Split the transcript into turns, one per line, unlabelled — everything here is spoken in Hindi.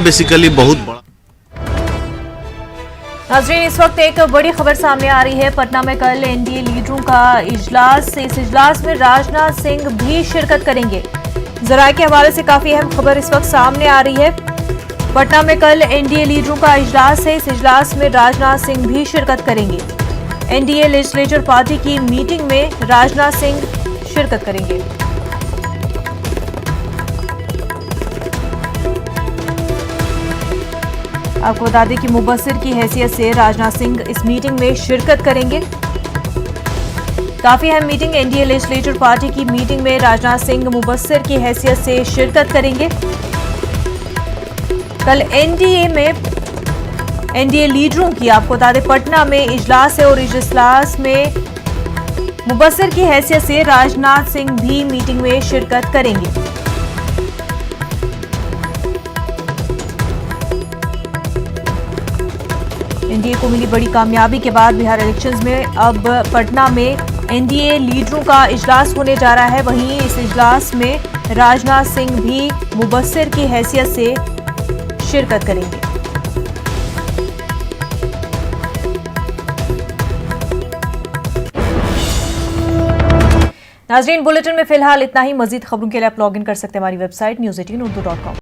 बेसिकली बहुत बड़ा।
नाज़रीन, इस वक्त एक बड़ी खबर सामने आ रही है। पटना में कल एनडीए लीडरों का इजलास, इस इजलास में राजनाथ सिंह भी शिरकत करेंगे। जराये के हवाले से काफी अहम खबर इस वक्त सामने आ रही है। पटना में कल एनडीए लीडरों का इजलास है, इस इजलास में राजनाथ सिंह भी शिरकत करेंगे। एनडीए लेजिस्लेचर पार्टी की मीटिंग में राजनाथ सिंह शिरकत करेंगे। आपको बता दें कि मुबस्सिर की हैसियत से राजनाथ सिंह इस मीटिंग में शिरकत करेंगे। काफी अहम मीटिंग, एनडीए लेजिस्लेचर पार्टी की मीटिंग में राजनाथ सिंह मुबस्सिर की हैसियत से शिरकत करेंगे। कल एनडीए लीडरों की आपको बता दें पटना में इजलास है और इस इजलास में मुबस्सिर की हैसियत से राजनाथ सिंह भी मीटिंग में शिरकत करेंगे। एनडीए को मिली बड़ी कामयाबी के बाद बिहार इलेक्शंस में अब पटना में एनडीए लीडरों का इजलास होने जा रहा है। वहीं इस इजलास में राजनाथ सिंह भी मुबस्सिर की हैसियत से शिरकत करेंगे। नाज़रीन, बुलेटिन में फिलहाल इतना ही। मजीद खबरों के लिए आप लॉग इन कर सकते हैं हमारी वेबसाइट news18urdu.com।